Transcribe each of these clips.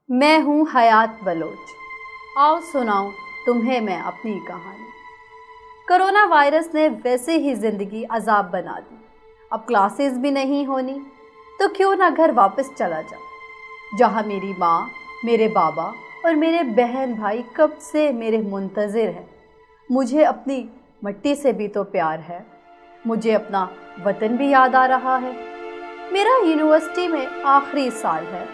मैं हूँ हयात बलोच। आओ सुनाऊं तुम्हें मैं अपनी कहानी। कोरोना वायरस ने वैसे ही ज़िंदगी अजाब बना दी। अब क्लासेस भी नहीं होनी तो क्यों ना घर वापस चला जाऊं, जहाँ मेरी माँ, मेरे बाबा और मेरे बहन भाई कब से मेरे मुंतज़िर हैं। मुझे अपनी मिट्टी से भी तो प्यार है, मुझे अपना वतन भी याद आ रहा है। मेरा यूनिवर्सिटी में आखिरी साल है,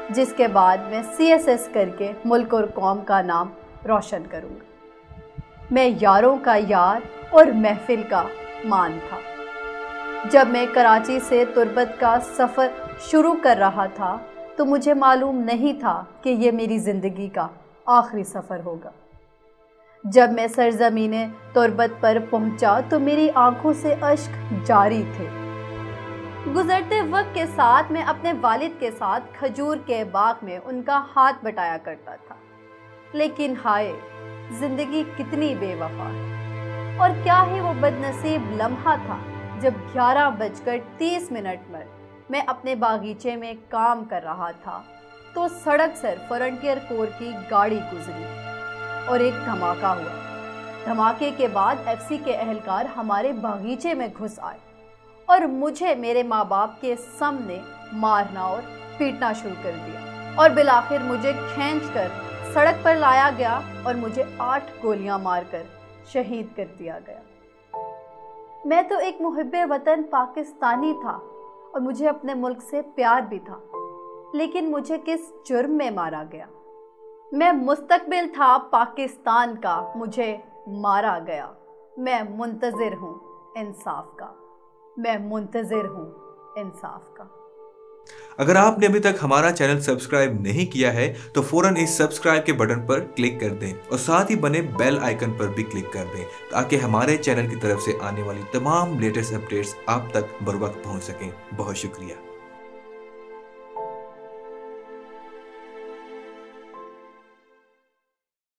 जिसके बाद मैं CSS करके मुल्क और कौम का नाम रोशन करूँगा। मैं यारों का यार और महफिल का मान था। जब मैं कराची से तुर्बत का सफ़र शुरू कर रहा था तो मुझे मालूम नहीं था कि ये मेरी ज़िंदगी का आखिरी सफ़र होगा। जब मैं सरज़मीने तुर्बत पर पहुंचा तो मेरी आंखों से अश्क जारी थे। गुज़रते वक्त के साथ मैं अपने वालिद के साथ खजूर के बाग में उनका हाथ बटाया करता था। लेकिन हाय, ज़िंदगी कितनी बेवफा है। और क्या ही वो बदनसीब लम्हा था जब 11:30 पर मैं अपने बागीचे में काम कर रहा था तो सड़क से फ्रंटियर कोर की गाड़ी गुजरी और एक धमाका हुआ। धमाके के बाद FC के एहलकार हमारे बागीचे में घुस आए और मुझे मेरे माँ बाप के सामने मारना और पीटना शुरू कर दिया और बिलाखिर मुझे खींचकर सड़क पर लाया गया और मुझे 8 गोलियां मारकर शहीद कर दिया गया। मैं तो एक मुहिब्बे वतन पाकिस्तानी था और मुझे अपने मुल्क से प्यार भी था, लेकिन मुझे किस जुर्म में मारा गया? मैं मुस्तकबिल था पाकिस्तान का, मुझे मारा गया। मैं मुंतज़िर हूँ इंसाफ का, मैं मुंतज़िर हूँ इंसाफ का। अगर आपने अभी तक हमारा चैनल सब्सक्राइब नहीं किया है तो फौरन इस सब्सक्राइब के बटन पर क्लिक कर दें और साथ ही बने बेल आइकन पर भी क्लिक कर दें ताकि हमारे चैनल की तरफ से आने वाली तमाम लेटेस्ट अपडेट्स आप तक बर वक्त पहुंच सकें। बहुत शुक्रिया।